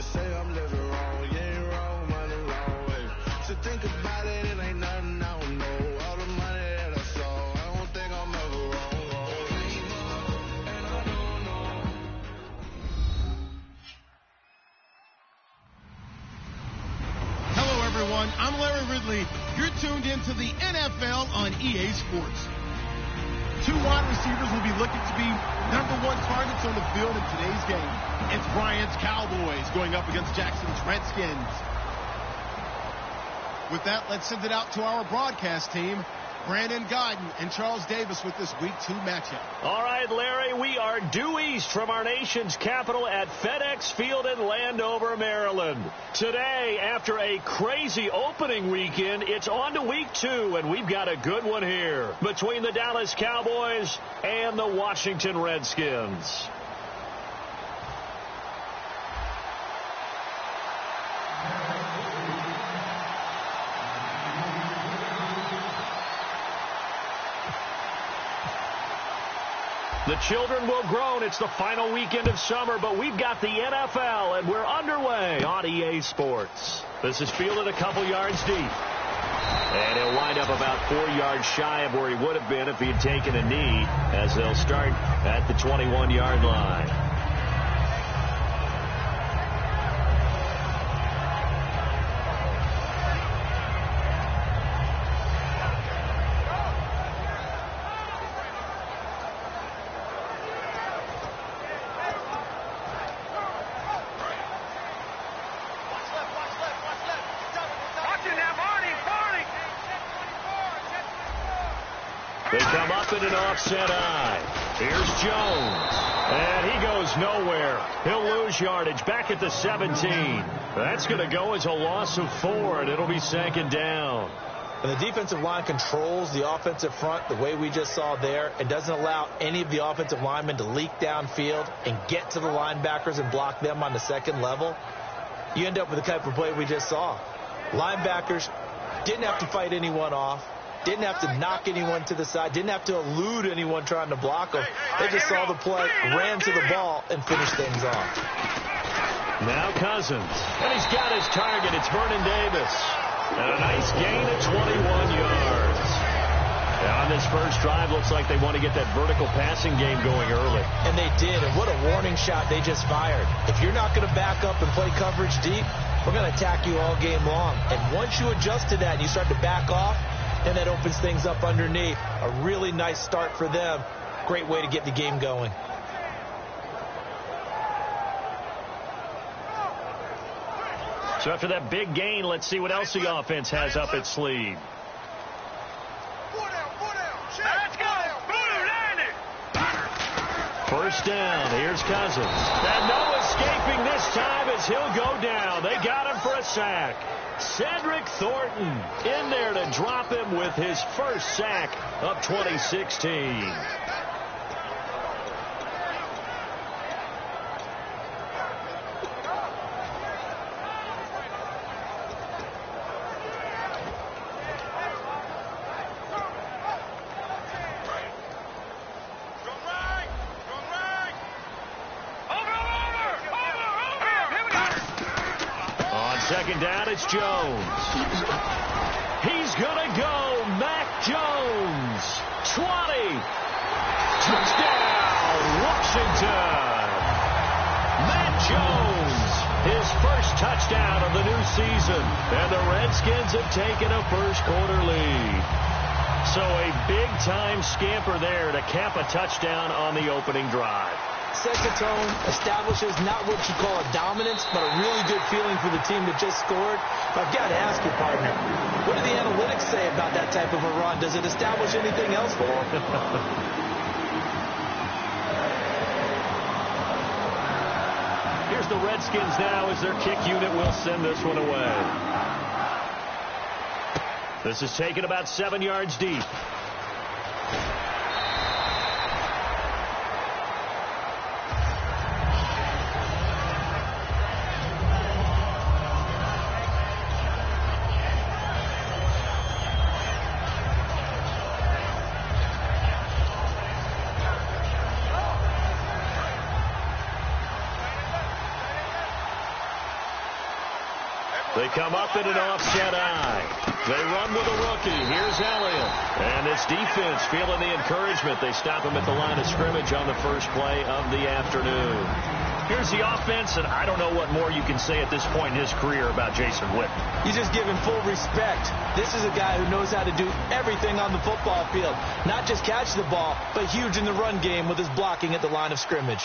say I'm living wrong. You ain't wrong, money long way. So think about it, it ain't nothing I don't know. All the money that I saw, I don't think I'm ever wrong. And I don't know. Hello, everyone. I'm Larry Ridley. You're tuned into the NFL on EA Sports. Two wide receivers will be looking to be number one targets on the field in today's game. It's Bryant's Cowboys going up against Jackson's Redskins. With that, let's send it out to our broadcast team. Brandon Godden and Charles Davis with this Week 2 matchup. All right, Larry, we are due east from our nation's capital at FedEx Field in Landover, Maryland. Today, after a crazy opening weekend, it's on to Week 2, and we've got a good one here between the Dallas Cowboys and the Washington Redskins. The children will groan. It's the final weekend of summer, but we've got the NFL, and we're underway on EA Sports. This is fielded a couple yards deep. And he'll wind up about 4 yards shy of where he would have been if he had taken a knee, as they'll start at the 21-yard line. They come up in an offset eye. Here's Jones. And he goes nowhere. He'll lose yardage back at the 17. That's going to go as a loss of 4, and it'll be second down. And the defensive line controls the offensive front the way we just saw there. It doesn't allow any of the offensive linemen to leak downfield and get to the linebackers and block them on the second level. You end up with the type of play we just saw. Linebackers didn't have to fight anyone off. Didn't have to knock anyone to the side. Didn't have to elude anyone trying to block them. They just saw the play, ran to the ball, and finished things off. Now Cousins. And he's got his target. It's Vernon Davis. And a nice gain of 21 yards. And on this first drive, looks like they want to get that vertical passing game going early. And they did. And what a warning shot they just fired. If you're not going to back up and play coverage deep, we're going to attack you all game long. And once you adjust to that and you start to back off, and that opens things up underneath. A really nice start for them. Great way to get the game going. So after that big gain, let's see what else the offense has up its sleeve. First down. Here's Cousins. And no escaping this time as he'll go down. They got him for a sack. Cedric Thornton in there to drop him with his first sack of 2016. Second down, it's Jones. He's going to go. Mac Jones. 20. Touchdown, Washington. Mac Jones, his first touchdown of the new season. And the Redskins have taken a first-quarter lead. So a big-time scamper there to cap a touchdown on the opening drive. Sets a tone, establishes not what you call a dominance, but a really good feeling for the team that just scored. But I've got to ask you, partner, what do the analytics say about that type of a run? Does it establish anything else for them? Here's the Redskins now as their kick unit will send this one away. This is taken about 7 yards deep. They come up in an offset eye. They run with a rookie. Here's Elliott. And this defense feeling the encouragement. They stop him at the line of scrimmage on the first play of the afternoon. Here's the offense, and I don't know what more you can say at this point in his career about Jason Witten. You just give him full respect. This is a guy who knows how to do everything on the football field. Not just catch the ball, but huge in the run game with his blocking at the line of scrimmage.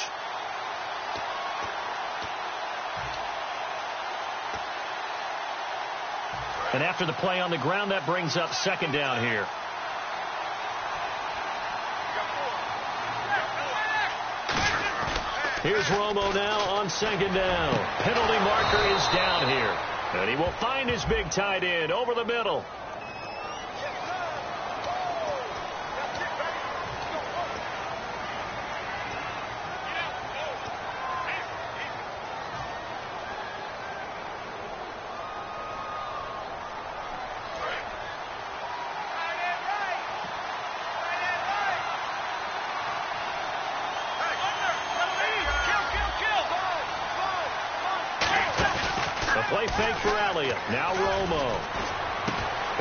And after the play on the ground, that brings up second down here. Here's Romo now on second down. Penalty marker is down here. And he will find his big tight end over the middle. Play fake for Elliott. Now Romo.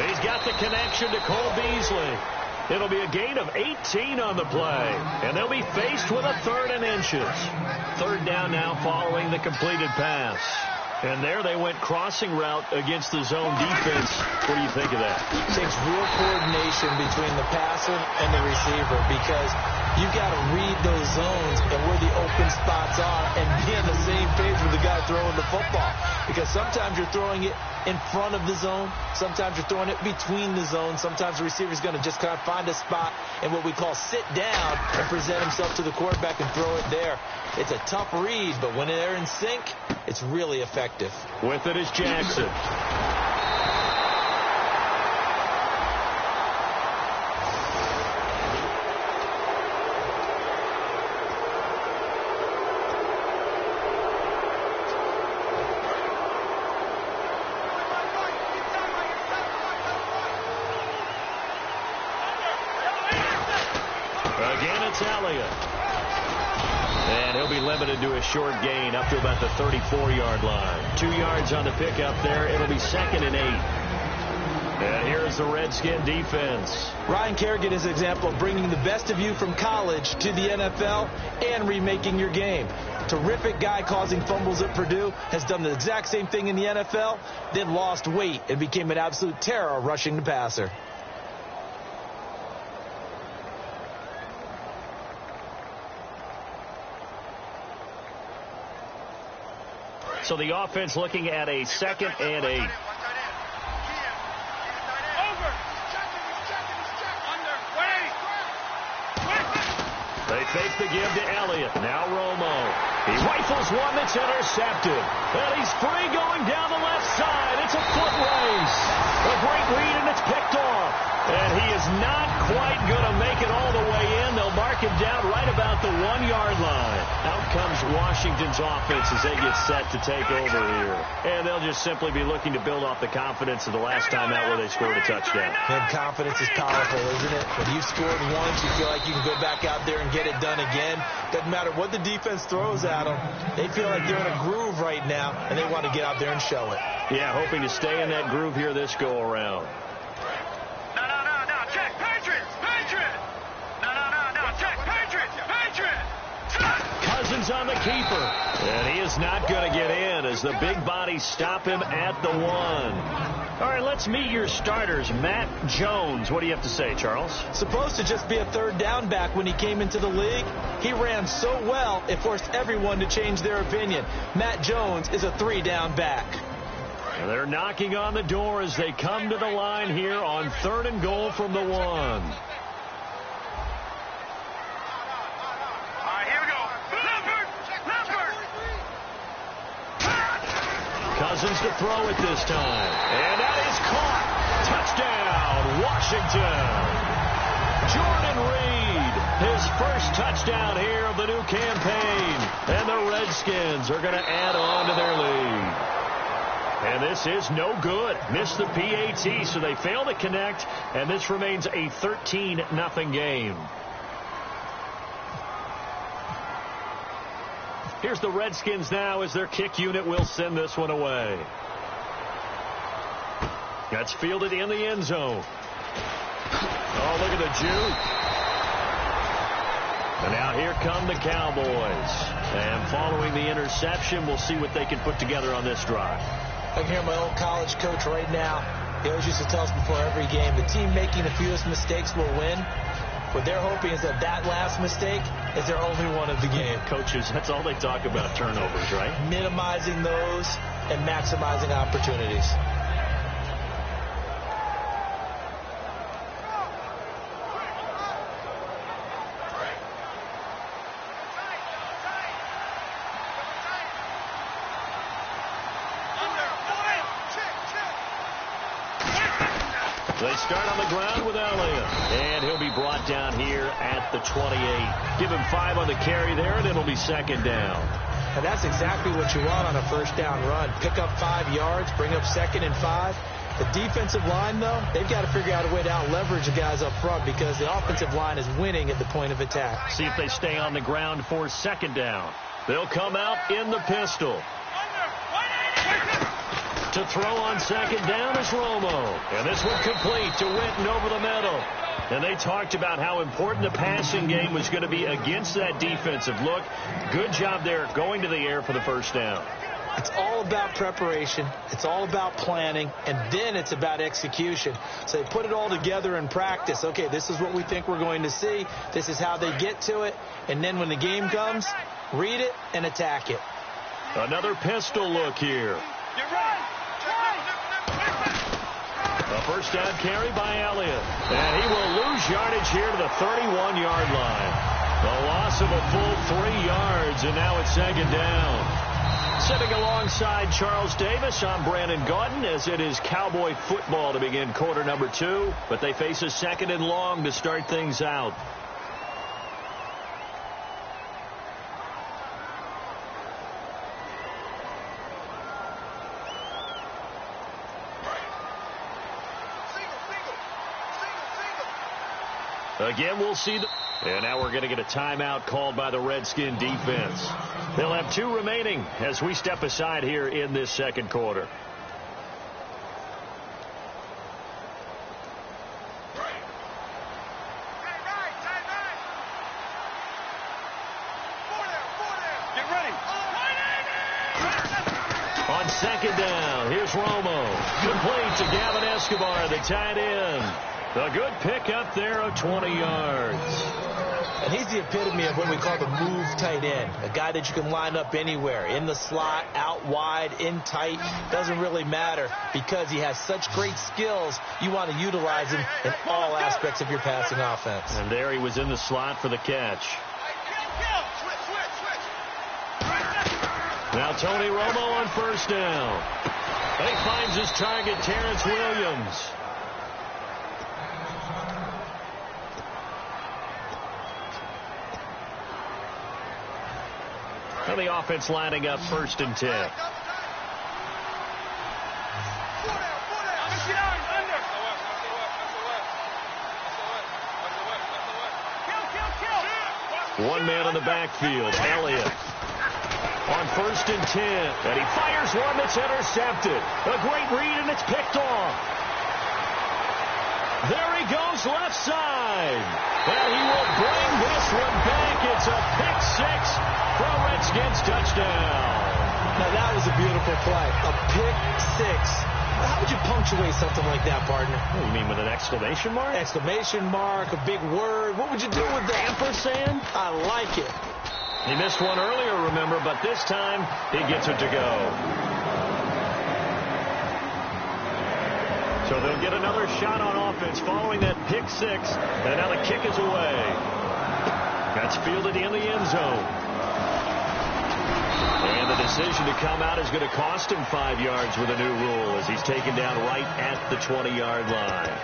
He's got the connection to Cole Beasley. It'll be a gain of 18 on the play. And they'll be faced with a 3rd and inches. Third down now following the completed pass. And there they went crossing route against the zone defense. What do you think of that? It takes real coordination between the passer and the receiver because you've got to read those zones and where the open spots are and be on the same page with the guy throwing the football. Because sometimes you're throwing it in front of the zone. Sometimes you're throwing it between the zones. Sometimes the receiver's going to just kind of find a spot and what we call sit down and present himself to the quarterback and throw it there. It's a tough read, but when they're in sync, it's really effective. With it is Jackson. Again, it's Elliott. And he'll be limited to a short gain up to about the 34-yard line. 2 yards on the pickup there. It'll be 2nd and 8. And here's the Redskin defense. Ryan Kerrigan is an example of bringing the best of you from college to the NFL and remaking your game. Terrific guy causing fumbles at Purdue, has done the exact same thing in the NFL, then lost weight and became an absolute terror rushing the passer. So the offense looking at a 2nd and 8. They fake the give to Elliott. Now Romo. He rifles one that's intercepted. And he's free going down the left side. It's a foot race. A great read, and it's picked off. And he is not quite going to make it all the way in. They'll mark him down right about the 1-yard line. Out comes Washington's offense as they get set to take over here. And they'll just simply be looking to build off the confidence of the last time out where they scored a touchdown. And confidence is powerful, isn't it? When you've scored once, you feel like you can go back out there and get it done again. Doesn't matter what the defense throws at them. They feel like they're in a groove right now, and they want to get out there and show it. Yeah, hoping to stay in that groove here this go-around. Cousins on the keeper. And he is not going to get in as the big bodies stop him at the 1. All right, let's meet your starters. Matt Jones. What do you have to say, Charles? Supposed to just be a 3rd down back when he came into the league. He ran so well, it forced everyone to change their opinion. Matt Jones is a 3-down back. And they're knocking on the door as they come to the line here on 3rd and goal from the 1. Cousins to throw it this time. And that is caught. Touchdown, Washington. Jordan Reed, his first touchdown here of the new campaign. And the Redskins are going to add on to their lead. And this is no good. Missed the PAT, so they fail to connect. And this remains a 13-0 game. Here's the Redskins now as their kick unit will send this one away. That's fielded in the end zone. Oh, look at the juke. And now here come the Cowboys. And following the interception, we'll see what they can put together on this drive. I can hear my old college coach right now. He always used to tell us before every game, the team making the fewest mistakes will win. What they're hoping is that last mistake is their only one of the game. Coaches, that's all they talk about, turnovers, right? Minimizing those and maximizing opportunities. They start on the ground with Elliott, and he'll be brought down here at the 28. Give him 5 on the carry there, and it'll be second down. And that's exactly what you want on a first down run. Pick up 5 yards, bring up 2nd and 5. The defensive line, though, they've got to figure out a way to out-leverage the guys up front because the offensive line is winning at the point of attack. See if they stay on the ground for second down. They'll come out in the pistol. To throw on second down is Romo. And this one complete to Witten over the middle. And they talked about how important the passing game was going to be against that defensive look. Good job there going to the air for the first down. It's all about preparation. It's all about planning. And then it's about execution. So they put it all together in practice. Okay, this is what we think we're going to see. This is how they get to it. And then when the game comes, read it and attack it. Another pistol look here. A first down carry by Elliott. And he will lose yardage here to the 31-yard line. The loss of a full 3 yards, and now it's second down. Sitting alongside Charles Davis, I'm Brandon Gaudin, as it is Cowboy football to begin quarter number 2. But they face a 2nd and long to start things out. Again, we'll see. And now we're going to get a timeout called by the Redskin defense. They'll have 2 remaining as we step aside here in this second quarter. Get ready. On second down, here's Romo. Complete to Gavin Escobar, the tight end. A good pickup there of 20 yards. And he's the epitome of what we call the move tight end. A guy that you can line up anywhere. In the slot, out wide, in tight. Doesn't really matter because he has such great skills. You want to utilize him in all aspects of your passing offense. And there he was in the slot for the catch. Now Tony Romo on first down. And he finds his target, Terrence Williams. And the offense lining up 1st and 10. One man on the backfield, Elliott. On 1st and 10. And he fires one that's intercepted. A great read, and it's picked off. There he goes left side. And he will bring this one back. It's a pick 6 for a Redskins touchdown. Now that was a beautiful play. A pick 6. How would you punctuate something like that, partner? What do you mean, with an exclamation mark? Exclamation mark, a big word. What would you do with that? Ampersand? I like it. He missed one earlier, remember, but this time he gets it to go. So they'll get another shot on offense following that pick 6, and now the kick is away. That's fielded in the end zone. And the decision to come out is going to cost him 5 yards with a new rule as he's taken down right at the 20-yard line.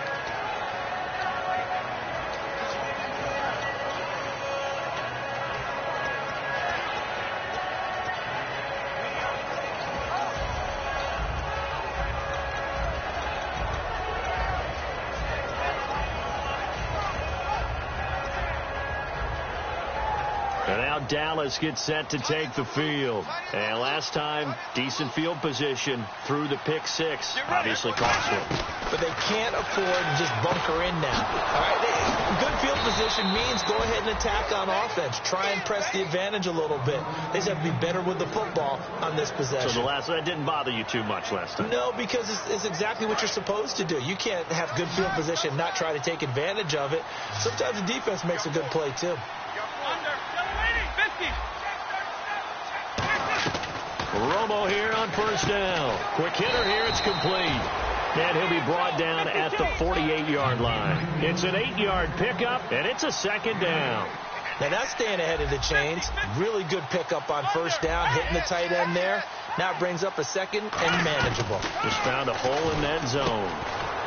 And now Dallas gets set to take the field. And last time, decent field position through the pick six. Obviously cost one. But they can't afford to just bunker in now. All right, good field position means go ahead and attack on offense. Try and press the advantage a little bit. They just have to be better with the football on this possession. So that didn't bother you too much last time? No, because it's exactly what you're supposed to do. You can't have good field position and not try to take advantage of it. Sometimes the defense makes a good play, too. Romo here on first down. Quick hitter here. It's complete. And he'll be brought down at the 48-yard line. It's an 8-yard pickup, and it's a second down. Now that's staying ahead of the chains. Really good pickup on first down, hitting the tight end there. Now it brings up a second and manageable. Just found a hole in that zone.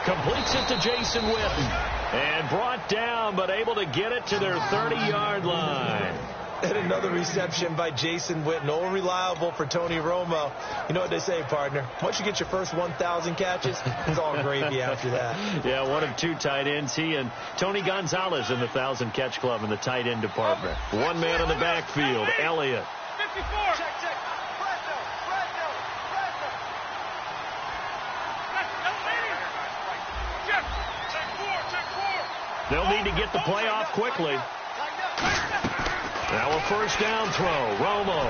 Completes it to Jason Witten. And brought down, but able to get it to their 30-yard line. And another reception by Jason Witten. All reliable for Tony Romo. You know what they say, partner. Once you get your first 1,000 catches, it's all gravy after that. Yeah, one of two tight ends. He and Tony Gonzalez in the 1,000-catch club in the tight end department. One man in the backfield, Elliott. 54. They'll need to get the play off quickly. Now a first down throw. Romo.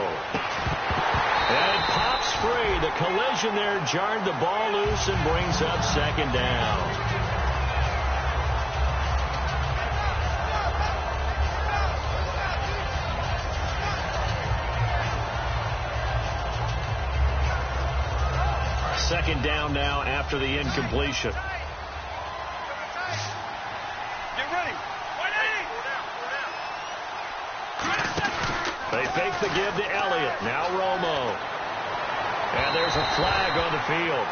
And it pops free. The collision there jarred the ball loose and brings up second down. Second down now after the incompletion. They fake the give to Elliott. Now Romo. And there's a flag on the field.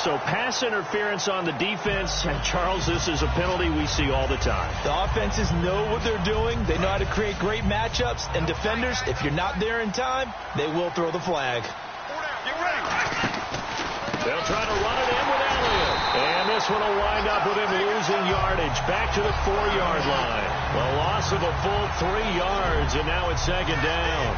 So pass interference on the defense. And Charles, this is a penalty we see all the time. The offenses know what they're doing. They know how to create great matchups. And defenders, if you're not there in time, they will throw the flag. They'll try to run it in with Elliott. And this one will wind up with him losing yardage. Back to the 4-yard line. The loss of a full 3 yards, and now it's second down.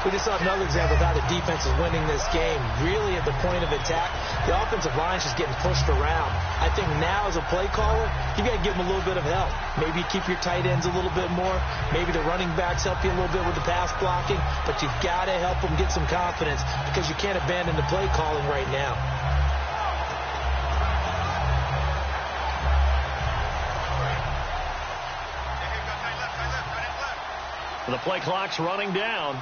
We just saw another example of how the defense is winning this game. Really at the point of attack, the offensive line's just getting pushed around. I think now as a play caller, you got to give them a little bit of help. Maybe keep your tight ends a little bit more. Maybe the running backs help you a little bit with the pass blocking. But you've got to help them get some confidence because you can't abandon the play calling right now. The play clock's running down.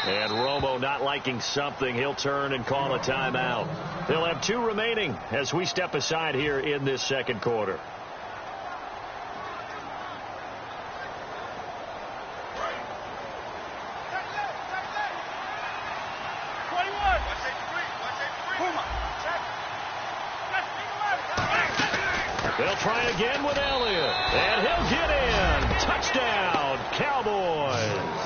And Romo not liking something. He'll turn and call a timeout. They'll have 2 remaining as we step aside here in this second quarter. They'll try again with Elliott. And he'll get in. Touchdown, Cowboys.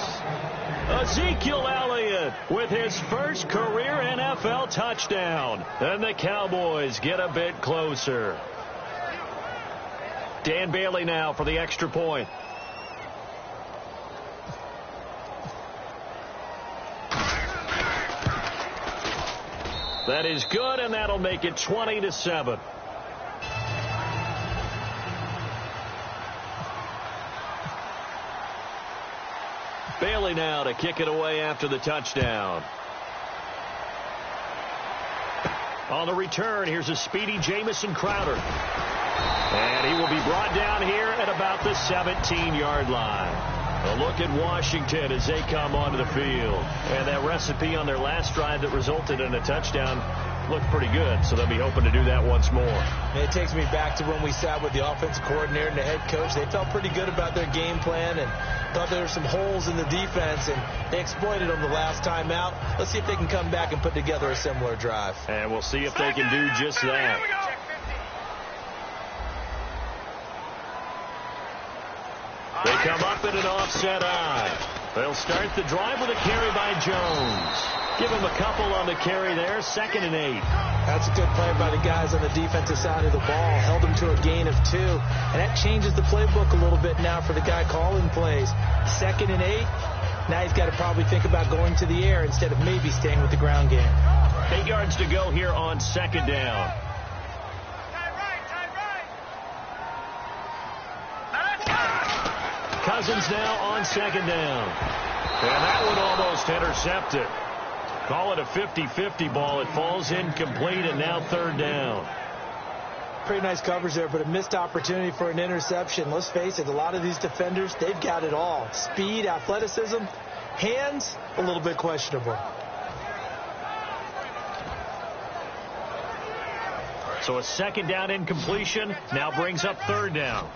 Ezekiel Elliott with his first career NFL touchdown. And the Cowboys get a bit closer. Dan Bailey now for the extra point. That is good, and that'll make it 20-7. Bailey now to kick it away after the touchdown. On the return, here's a speedy Jamison Crowder. And he will be brought down here at about the 17-yard line. A look at Washington as they come onto the field. And that recipe on their last drive that resulted in a touchdown looked pretty good, so they'll be hoping to do that once more. And it takes me back to when we sat with the offensive coordinator and the head coach. They felt pretty good about their game plan and thought there were some holes in the defense, and they exploited them the last time out. Let's see if they can come back and put together a similar drive. And we'll see if they can do just that. They come up in an offset eye. They'll start the drive with a carry by Jones. Give him a couple on the carry there. 2nd and 8. That's a good play by the guys on the defensive side of the ball. Held him to a gain of 2. And that changes the playbook a little bit now for the guy calling plays. 2nd and 8. Now he's got to probably think about going to the air instead of maybe staying with the ground game. 8 yards to go here on 2nd down. Cousins now on 2nd down. And that one almost intercepted. Call it a 50-50 ball. It falls incomplete, and now 3rd down. Pretty nice coverage there, but a missed opportunity for an interception. Let's face it, a lot of these defenders, they've got it all. Speed, athleticism, hands, a little bit questionable. So a 2nd down incompletion now brings up 3rd down.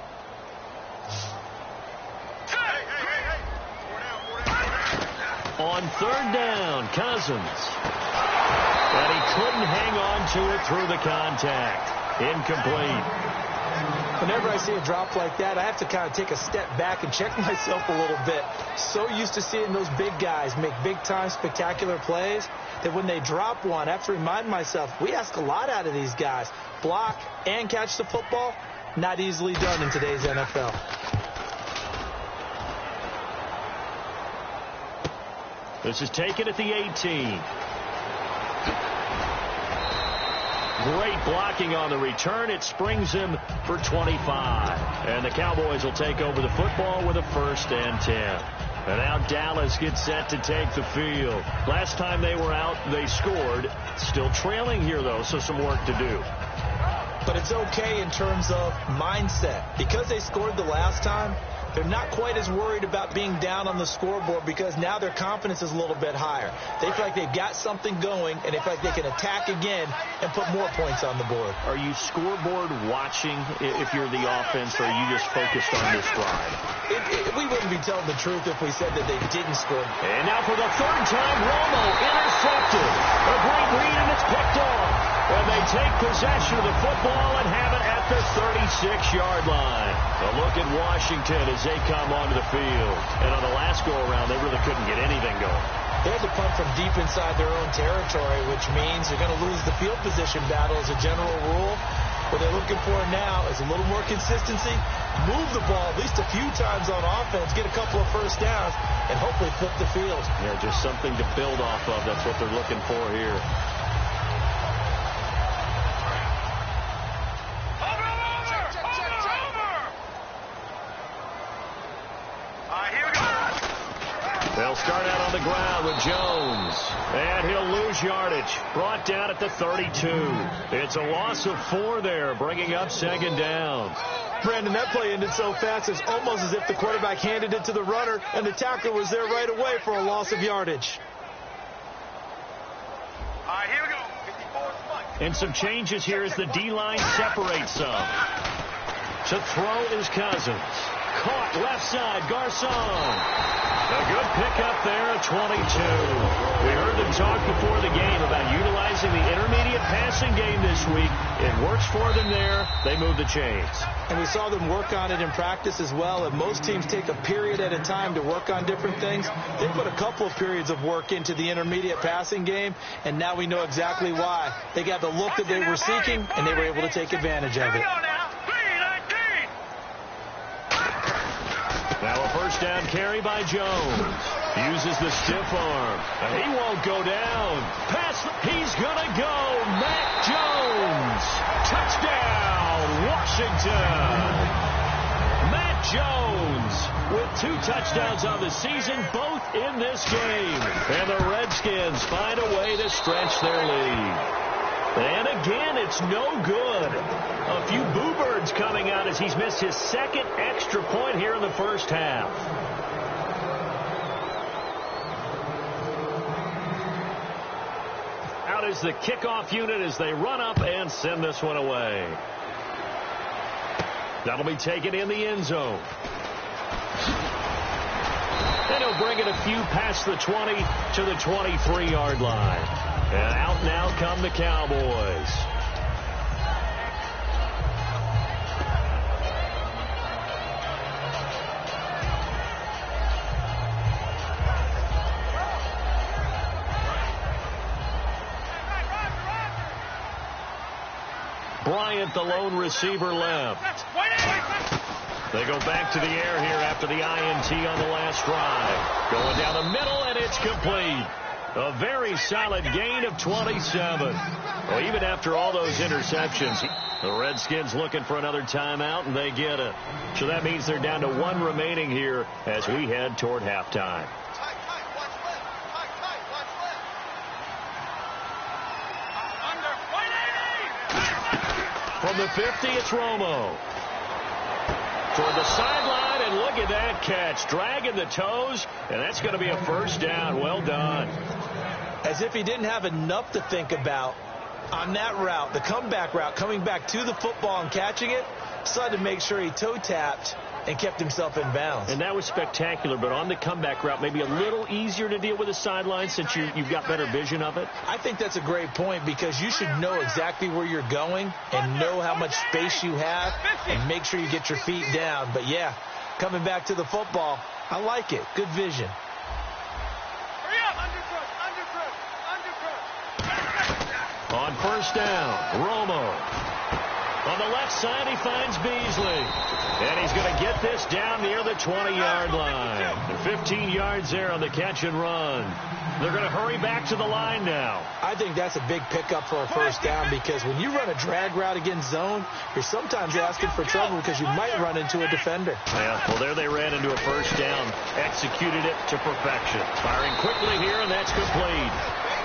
On 3rd down, Cousins. And he couldn't hang on to it through the contact. Incomplete. Whenever I see a drop like that, I have to kind of take a step back and check myself a little bit. So used to seeing those big guys make big-time spectacular plays that when they drop one, I have to remind myself, we ask a lot out of these guys. Block and catch the football, not easily done in today's NFL. This is taken at the 18. Great blocking on the return. It springs him for 25. And the Cowboys will take over the football with a 1st and 10. And now Dallas gets set to take the field. Last time they were out, they scored. Still trailing here, though, so some work to do. But it's okay in terms of mindset. Because they scored the last time, they're not quite as worried about being down on the scoreboard because now their confidence is a little bit higher. They feel like they've got something going, and they feel like they can attack again and put more points on the board. Are you scoreboard watching if you're the offense, or are you just focused on this drive? We wouldn't be telling the truth if we said that they didn't score. And now for the 3rd time, Romo intercepted. A great read, and it's picked off. And they take possession of the football and have it at the 36-yard line. A look at Washington as they come onto the field. And on the last go-around, they really couldn't get anything going. They had to punt from deep inside their own territory, which means they're going to lose the field position battle as a general rule. What they're looking for now is a little more consistency, move the ball at least a few times on offense, get a couple of 1st downs, and hopefully flip the field. Yeah, just something to build off of. That's what they're looking for here. They'll start out on the ground with Jones. And he'll lose yardage. Brought down at the 32. It's a loss of 4 there, bringing up 2nd down. Brandon, that play ended so fast, it's almost as if the quarterback handed it to the runner, and the tackler was there right away for a loss of yardage. All right, here we go. And some changes here as the D-line separates some. To throw is Cousins. Caught left side, Garcon. A good pickup there at 22. We heard them talk before the game about utilizing the intermediate passing game this week. It works for them there. They move the chains. And we saw them work on it in practice as well. And most teams take a period at a time to work on different things. They put a couple of periods of work into the intermediate passing game, and now we know exactly why. They got the look that they were seeking, and they were able to take advantage of it. Now a 1st down carry by Jones. Uses the stiff arm. And he won't go down. Pass. He's going to go. Matt Jones. Touchdown, Washington. Matt Jones with 2 touchdowns on the season, both in this game. And the Redskins find a way to stretch their lead. And again, it's no good. A few boo birds coming out as he's missed his 2nd extra point here in the 1st half. Out is the kickoff unit as they run up and send this one away. That'll be taken in the end zone. And he'll bring it a few past the 20 to the 23-yard line. And out now come the Cowboys. Bryant, the lone receiver, left. They go back to the air here after the INT on the last drive. Going down the middle, and it's complete. A very solid gain of 27. Well, even after all those interceptions, the Redskins looking for another timeout, and they get it. So that means they're down to one remaining here as we head toward halftime. From the 50, it's Romo. Toward the sideline, and look at that catch. Dragging the toes, and that's going to be a first down. Well done. As if he didn't have enough to think about on that route, the comeback route, coming back to the football and catching it, decided to make sure he toe-tapped and kept himself in bounds. And that was spectacular, but on the comeback route, maybe a little easier to deal with the sideline since you've got better vision of it? I think that's a great point because you should know exactly where you're going and know how much space you have and make sure you get your feet down. But, yeah, coming back to the football, I like it. Good vision. On first down, Romo. On the left side, he finds Beasley. And he's going to get this down near the 20-yard line. And 15 yards there on the catch and run. They're going to hurry back to the line now. I think that's a big pickup for a first down because when you run a drag route against zone, you're sometimes asking for trouble because you might run into a defender. Yeah, well, there they ran into a first down. Executed it to perfection. Firing quickly here, and that's complete.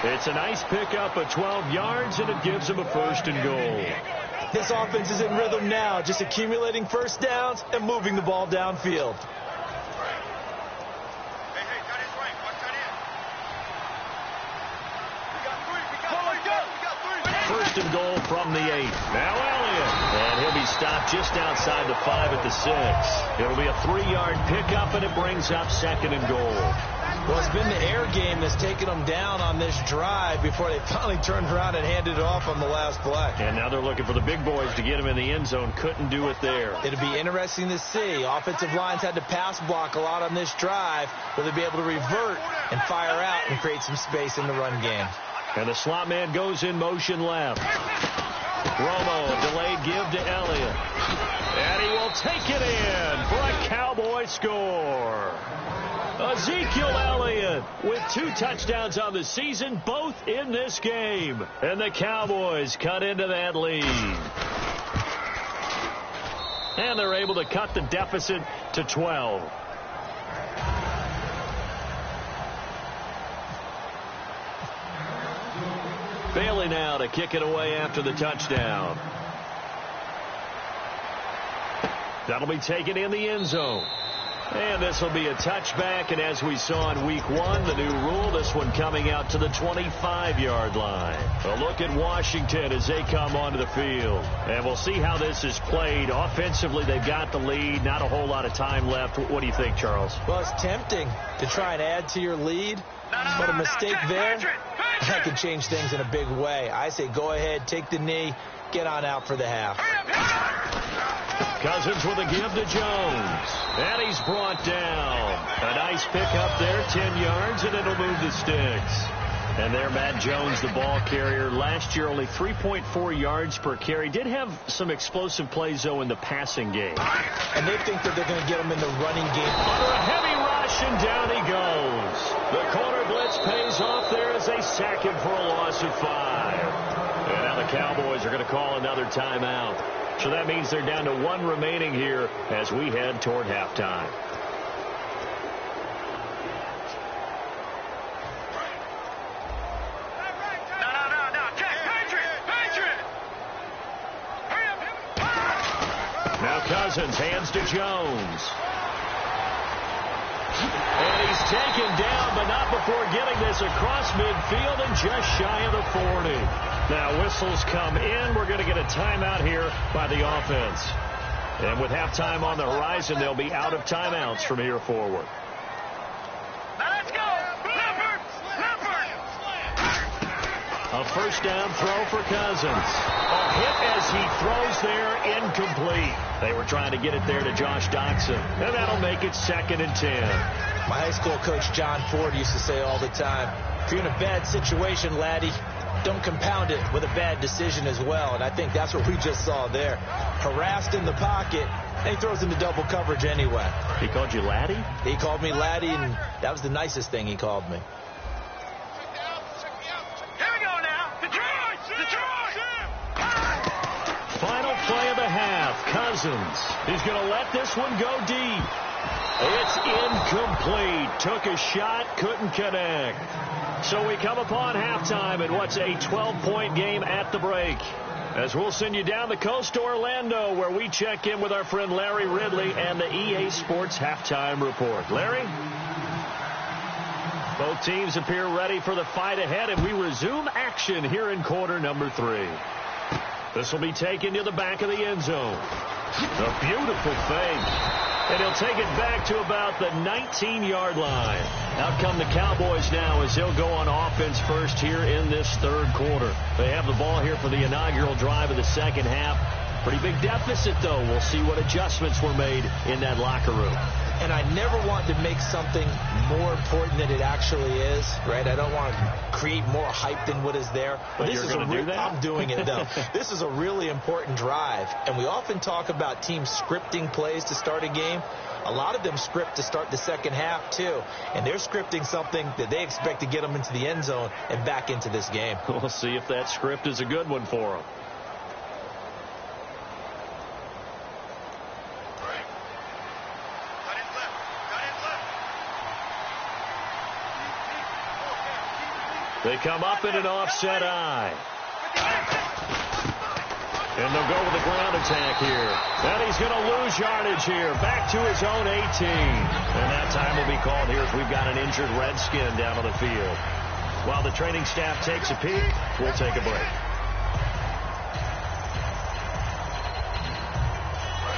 It's a nice pickup of 12 yards, and it gives him a first and goal. This offense is in rhythm now, just accumulating first downs and moving the ball downfield. First and goal from the 8. Now Elliott. And he'll be stopped just outside the 5 at the 6. It'll be a 3-yard pickup, and it brings up second and goal. Well, it's been the air game that's taken them down on this drive before they finally turned around and handed it off on the last play. And now they're looking for the big boys to get him in the end zone. Couldn't do it there. It'll be interesting to see. Offensive lines had to pass block a lot on this drive. Will they be able to revert and fire out and create some space in the run game? And the slot man goes in motion left. Romo, delayed give to Elliott. And he will take it in for a Cowboy score. Ezekiel Elliott with 2 touchdowns on the season, both in this game. And the Cowboys cut into that lead. And they're able to cut the deficit to 12. Bailey now to kick it away after the touchdown. That'll be taken in the end zone. And this will be a touchback, and as we saw in week 1, the new rule, this one coming out to the 25-yard line. A look at Washington as they come onto the field. And we'll see how this is played. Offensively, they've got the lead. Not a whole lot of time left. What do you think, Charles? Well, it's tempting to try and add to your lead, but a mistake there, that could change things in a big way. I say go ahead, take the knee, get on out for the half. Cousins with a give to Jones. And he's brought down. A nice pickup there, 10 yards, and it'll move the sticks. And there, Matt Jones, the ball carrier. Last year, only 3.4 yards per carry. Did have some explosive plays, though, in the passing game. And they think that they're going to get him in the running game. Under a heavy rush, and down he goes. The corner blitz pays off there as they sack him for a loss of 5. And now the Cowboys are going to call another timeout. So that means they're down to 1 remaining here as we head toward halftime. Now Cousins hands to Jones. And he's taken down, but not before getting this across midfield and just shy of the 40. Now whistles come in. We're going to get a timeout here by the offense. And with halftime on the horizon, they'll be out of timeouts from here forward. Let's go! Leopard! A first down throw for Cousins. A hit as he throws there, incomplete. They were trying to get it there to Josh Doxson. And that'll make it 2nd and 10. My high school coach, John Ford, used to say all the time, if you're in a bad situation, laddie, don't compound it with a bad decision as well. And I think that's what we just saw there. Harassed in the pocket, and he throws into double coverage anyway. He called you laddie? He called me laddie, and that was the nicest thing he called me. Here we go now. Detroit! Final play of the half. Cousins. He's going to let this one go deep. It's incomplete. Took a shot, couldn't connect. So we come upon halftime in what's a 12-point game at the break. As we'll send you down the coast to Orlando, where we check in with our friend Larry Ridley and the EA Sports Halftime Report. Larry? Both teams appear ready for the fight ahead, and we resume action here in quarter number 3. This will be taken to the back of the end zone. A beautiful fake. And he'll take it back to about the 19-yard line. Out come the Cowboys now as they'll go on offense first here in this third quarter. They have the ball here for the inaugural drive of the second half. Pretty big deficit, though. We'll see what adjustments were made in that locker room. And I never want to make something more important than it actually is, right? I don't want to create more hype than what is there. But you're going to do that? I'm doing it, though. This is a really important drive, and we often talk about teams scripting plays to start a game. A lot of them script to start the second half, too. And they're scripting something that they expect to get them into the end zone and back into this game. We'll see if that script is a good one for them. They come up in an offset eye. And they'll go with the ground attack here. And he's going to lose yardage here. Back to his own 18. And that time will be called here as we've got an injured Redskin down on the field. While the training staff takes a peek, we'll take a break.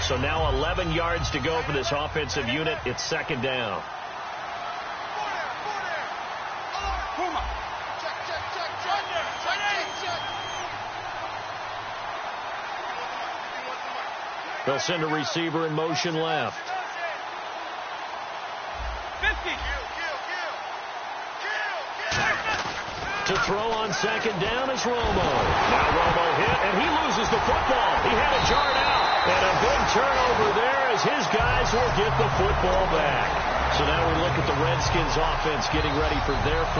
So now 11 yards to go for this offensive unit. It's second down. They'll send a receiver in motion left. 50. To throw on second down is Romo. Now Romo hit, and he loses the football. He had it jarred out. And a big turnover there as his guys will get the football back. So now we look at the Redskins offense getting ready for their first.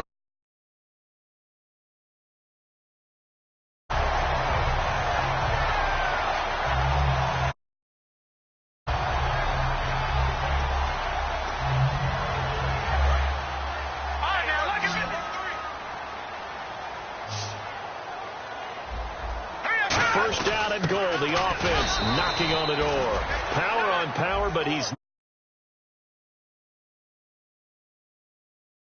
First down and goal. The offense knocking on the door. Power on power, but he's